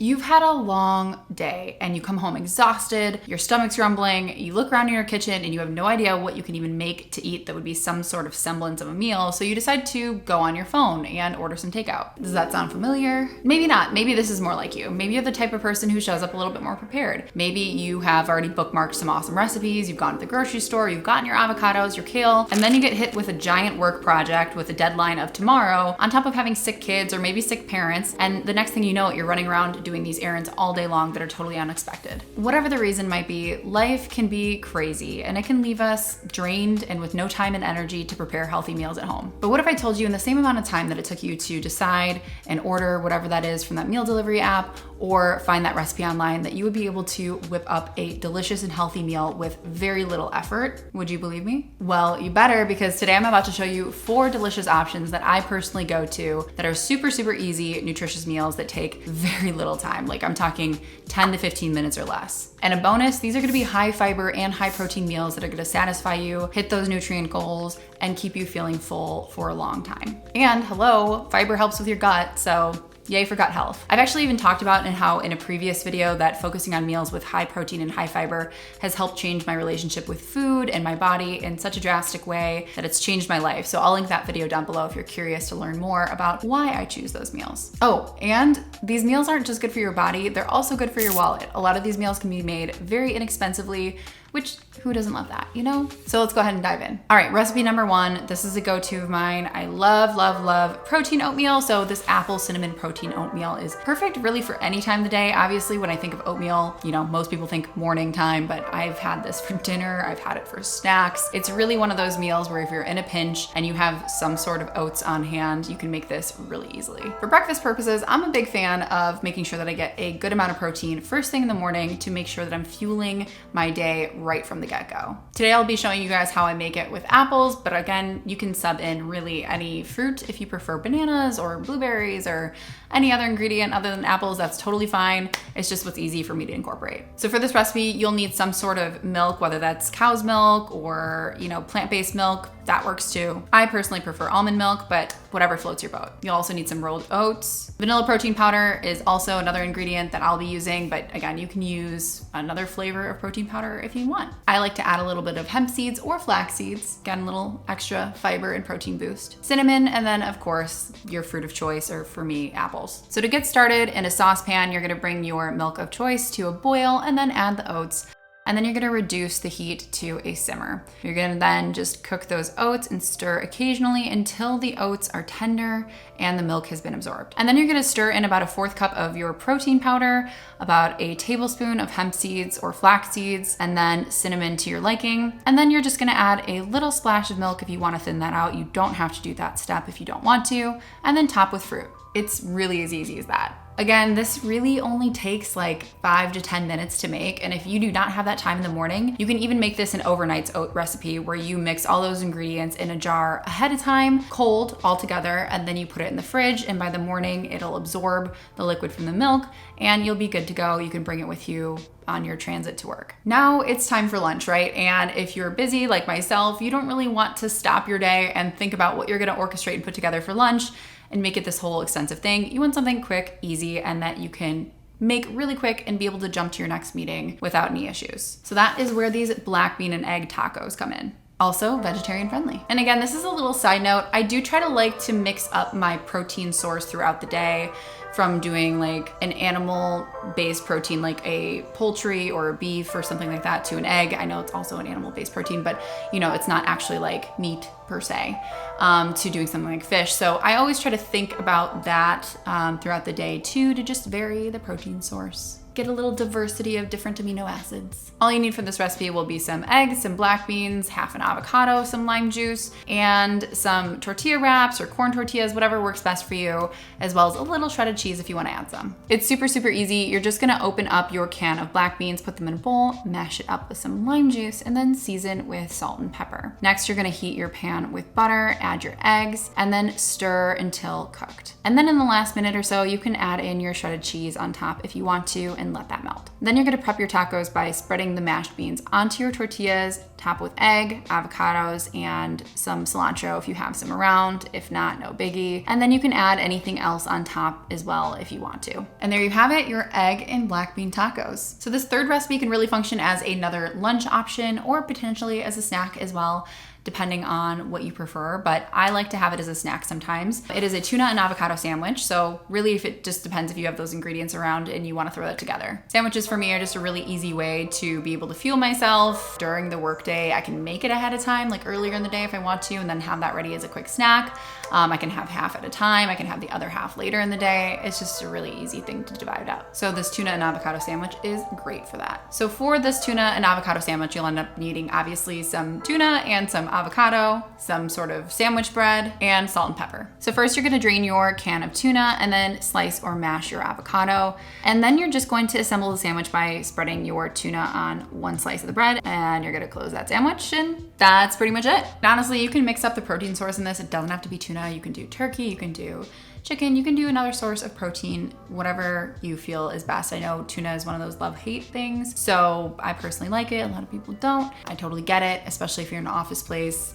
You've had a long day and you come home exhausted, your stomach's rumbling, you look around in your kitchen and you have no idea what you can even make to eat that would be some sort of semblance of a meal, so you decide to go on your phone and order some takeout. Does that sound familiar? Maybe not. Maybe this is more like you. Maybe you're the type of person who shows up a little bit more prepared. Maybe you have already bookmarked some awesome recipes, you've gone to the grocery store, you've gotten your avocados, your kale, and then you get hit with a giant work project with a deadline of tomorrow, on top of having sick kids or maybe sick parents, and the next thing you know, you're running around doing these errands all day long that are totally unexpected. Whatever the reason might be, life can be crazy and it can leave us drained and with no time and energy to prepare healthy meals at home. But what if I told you in the same amount of time that it took you to decide and order whatever that is from that meal delivery app or find that recipe online, that you would be able to whip up a delicious and healthy meal with very little effort? Would you believe me? Well, you better, because today I'm about to show you 4 delicious options that I personally go to that are super, super easy, nutritious meals that take very little time. Like I'm talking 10 to 15 minutes or less. And a bonus, these are gonna be high fiber and high protein meals that are gonna satisfy you, hit those nutrient goals, and keep you feeling full for a long time. And hello, fiber helps with your gut, so yay for gut health. I've actually even talked about in how in a previous video that focusing on meals with high protein and high fiber has helped change my relationship with food and my body in such a drastic way that it's changed my life. So I'll link that video down below if you're curious to learn more about why I choose those meals. Oh, and these meals aren't just good for your body, they're also good for your wallet. A lot of these meals can be made very inexpensively, which who doesn't love that, you know? So let's go ahead and dive in. All right, recipe number 1. This is a go-to of mine. I love, love, love protein oatmeal. So this apple cinnamon protein oatmeal is perfect really for any time of the day. Obviously, when I think of oatmeal, you know, most people think morning time, but I've had this for dinner. I've had it for snacks. It's really one of those meals where if you're in a pinch and you have some sort of oats on hand, you can make this really easily. For breakfast purposes, I'm a big fan of making sure that I get a good amount of protein first thing in the morning to make sure that I'm fueling my day right from the get-go. Today I'll be showing you guys how I make it with apples, but again, you can sub in really any fruit if you prefer bananas or blueberries or any other ingredient other than apples, that's totally fine. It's just what's easy for me to incorporate. So for this recipe, you'll need some sort of milk, whether that's cow's milk or, you know, plant-based milk, that works too. I personally prefer almond milk, but whatever floats your boat. You'll also need some rolled oats. Vanilla protein powder is also another ingredient that I'll be using, but again, you can use another flavor of protein powder if you want. I like to add a little bit of hemp seeds or flax seeds, get a little extra fiber and protein boost. Cinnamon, and then of course, your fruit of choice, or for me, apples. So to get started, in a saucepan, you're gonna bring your milk of choice to a boil and then add the oats. And then you're gonna reduce the heat to a simmer. You're gonna then just cook those oats and stir occasionally until the oats are tender and the milk has been absorbed. And then you're gonna stir in about a 1/4 cup of your protein powder, about a tablespoon of hemp seeds or flax seeds, and then cinnamon to your liking. And then you're just gonna add a little splash of milk if you wanna thin that out. You don't have to do that step if you don't want to. And then top with fruit. It's really as easy as that. Again, this really only takes like 5 to 10 minutes to make. And if you do not have that time in the morning, you can even make this an overnight's oat recipe where you mix all those ingredients in a jar ahead of time, cold all together, and then you put it in the fridge. And by the morning, it'll absorb the liquid from the milk and you'll be good to go. You can bring it with you on your transit to work. Now it's time for lunch, right? And if you're busy like myself, you don't really want to stop your day and think about what you're gonna orchestrate and put together for lunch and make it this whole extensive thing. You want something quick, easy, and that you can make really quick and be able to jump to your next meeting without any issues. So that is where these black bean and egg tacos come in. Also vegetarian friendly. And again, this is a little side note. I do try to like to mix up my protein source throughout the day, from doing like an animal-based protein, like a poultry or a beef or something like that, to an egg. I know it's also an animal-based protein, but you know, it's not actually like meat per se, to doing something like fish. So I always try to think about that throughout the day too, to just vary the protein source. Get a little diversity of different amino acids. All you need for this recipe will be some eggs, some black beans, half an avocado, some lime juice, and some tortilla wraps or corn tortillas, whatever works best for you, as well as a little shredded cheese if you want to add some. It's super, super easy. You're just gonna open up your can of black beans, put them in a bowl, mash it up with some lime juice, and then season with salt and pepper. Next, you're gonna heat your pan with butter, add your eggs, and then stir until cooked. And then in the last minute or so, you can add in your shredded cheese on top if you want to, and let that melt. Then you're gonna prep your tacos by spreading the mashed beans onto your tortillas, top with egg, avocados, and some cilantro if you have some around. If not, no biggie. And then you can add anything else on top as well if you want to. And there you have it, your egg and black bean tacos. So this third recipe can really function as another lunch option or potentially as a snack as well, depending on what you prefer, but I like to have it as a snack sometimes. It is a tuna and avocado sandwich, so really if it just depends if you have those ingredients around and you want to throw that together. Sandwiches for me are just a really easy way to be able to fuel myself during the workday. I can make it ahead of time, like earlier in the day if I want to, and then have that ready as a quick snack. I can have half at a time. I can have the other half later in the day. It's just a really easy thing to divide up. So this tuna and avocado sandwich is great for that. So for this tuna and avocado sandwich, you'll end up needing obviously some tuna and some avocado, some sort of sandwich bread, and salt and pepper. So first you're gonna drain your can of tuna and then slice or mash your avocado. And then you're just going to assemble the sandwich by spreading your tuna on one slice of the bread, and you're gonna close that sandwich, and that's pretty much it. Honestly, you can mix up the protein source in this. It doesn't have to be tuna. You can do turkey, you can do chicken, you can do another source of protein, whatever you feel is best. I know tuna is one of those love-hate things, so I personally like it. A lot of people don't. I totally get it, especially if you're in an office place.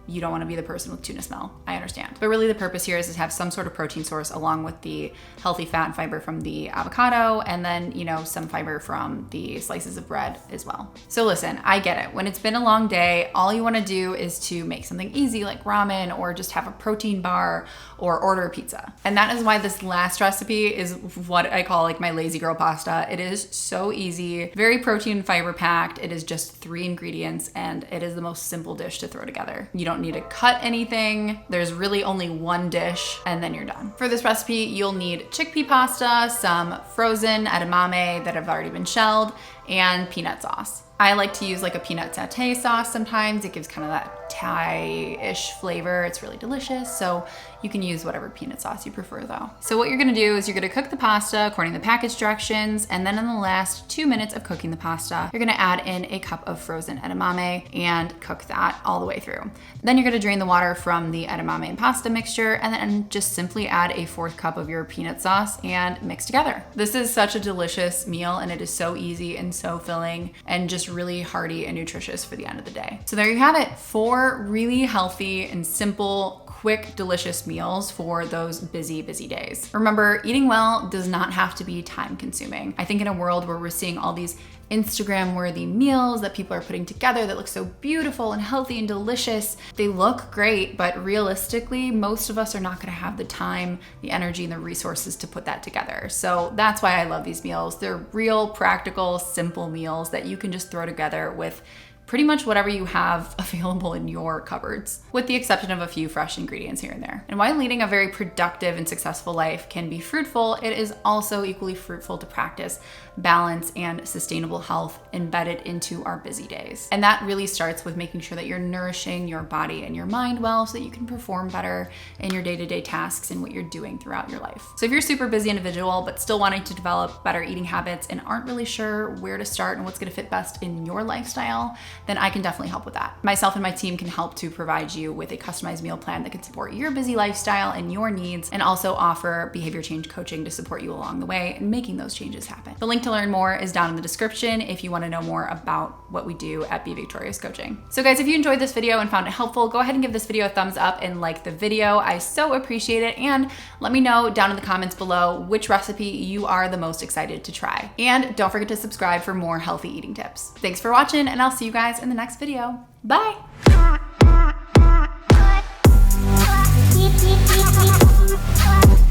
You don't want to be the person with tuna smell. I understand. But really the purpose here is to have some sort of protein source along with the healthy fat and fiber from the avocado, and then, you know, some fiber from the slices of bread as well. So listen, I get it. When it's been a long day, all you want to do is to make something easy like ramen, or just have a protein bar, or order a pizza. And that is why this last recipe is what I call like my lazy girl pasta. It is so easy, very protein and fiber packed. It is just 3 ingredients, and it is the most simple dish to throw together. You don't need to cut anything. There's really only one dish, and then you're done. For this recipe, you'll need chickpea pasta, some frozen edamame that have already been shelled, and peanut sauce. I like to use like a peanut satay sauce sometimes. It gives kind of that Thai-ish flavor. It's really delicious. So you can use whatever peanut sauce you prefer though. So what you're gonna do is you're gonna cook the pasta according to the package directions, and then in the last 2 minutes of cooking the pasta, you're gonna add in a cup of frozen edamame and cook that all the way through. Then you're gonna drain the water from the edamame and pasta mixture, and then just simply add a 4th cup of your peanut sauce and mix together. This is such a delicious meal, and it is so easy and so filling and just really hearty and nutritious for the end of the day. So there you have it, 4 really healthy and simple, quick, delicious meals for those busy days. Remember, eating well does not have to be time consuming. I think in a world where we're seeing all these Instagram worthy meals that people are putting together that look so beautiful and healthy and delicious, they look great, but realistically, most of us are not gonna have the time, the energy, and the resources to put that together. So that's why I love these meals. They're real, practical, simple meals that you can just throw together with pretty much whatever you have available in your cupboards, with the exception of a few fresh ingredients here and there. And while leading a very productive and successful life can be fruitful, it is also equally fruitful to practice balance and sustainable health embedded into our busy days. And that really starts with making sure that you're nourishing your body and your mind well so that you can perform better in your day-to-day tasks and what you're doing throughout your life. So if you're a super busy individual but still wanting to develop better eating habits and aren't really sure where to start and what's gonna fit best in your lifestyle, then I can definitely help with that. Myself and my team can help to provide you with a customized meal plan that can support your busy lifestyle and your needs, and also offer behavior change coaching to support you along the way and making those changes happen. The link to learn more is down in the description if you want to know more about what we do at Be Victorious Coaching. So guys, if you enjoyed this video and found it helpful, go ahead and give this video a thumbs up and like the video. I so appreciate it. And let me know down in the comments below which recipe you are the most excited to try. And don't forget to subscribe for more healthy eating tips. Thanks for watching, and I'll see you guys in the next video. Bye.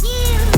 You